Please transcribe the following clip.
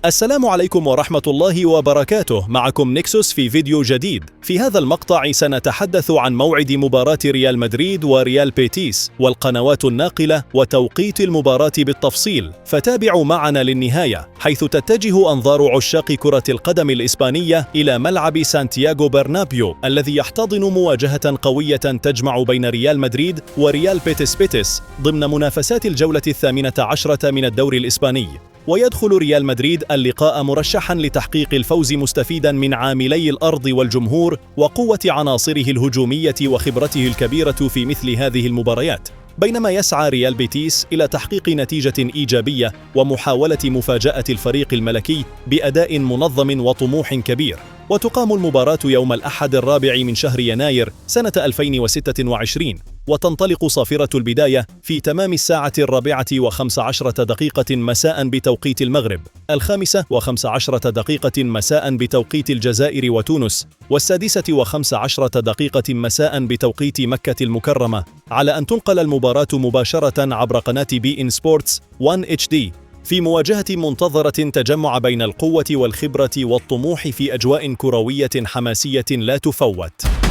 السلام عليكم ورحمة الله وبركاته. معكم نيكسوس في فيديو جديد. في هذا المقطع سنتحدث عن موعد مباراة ريال مدريد وريال بيتيس والقنوات الناقلة وتوقيت المباراة بالتفصيل، فتابعوا معنا للنهاية، حيث تتجه أنظار عشاق كرة القدم الإسبانية إلى ملعب سانتياغو برنابيو الذي يحتضن مواجهة قوية تجمع بين ريال مدريد وريال بيتيس ضمن منافسات الجولة 18 من الدوري الإسباني. ويدخل ريال مدريد اللقاء مرشحا لتحقيق الفوز مستفيدا من عاملي الأرض والجمهور وقوة عناصره الهجومية وخبرته الكبيرة في مثل هذه المباريات، بينما يسعى ريال بيتيس إلى تحقيق نتيجة إيجابية ومحاولة مفاجأة الفريق الملكي بأداء منظم وطموح كبير. وتقام المباراة يوم الأحد 4 من شهر يناير سنة 2026، وتنطلق صافرة البداية في تمام الساعة 4:15 مساء بتوقيت المغرب، 5:15 مساء بتوقيت الجزائر وتونس، 6:15 مساء بتوقيت مكة المكرمة، على أن تنقل المباراة مباشرة عبر قناة بي إن سبورتس 1 HD في مواجهة منتظرة تجمع بين القوة والخبرة والطموح في أجواء كروية حماسية لا تفوت.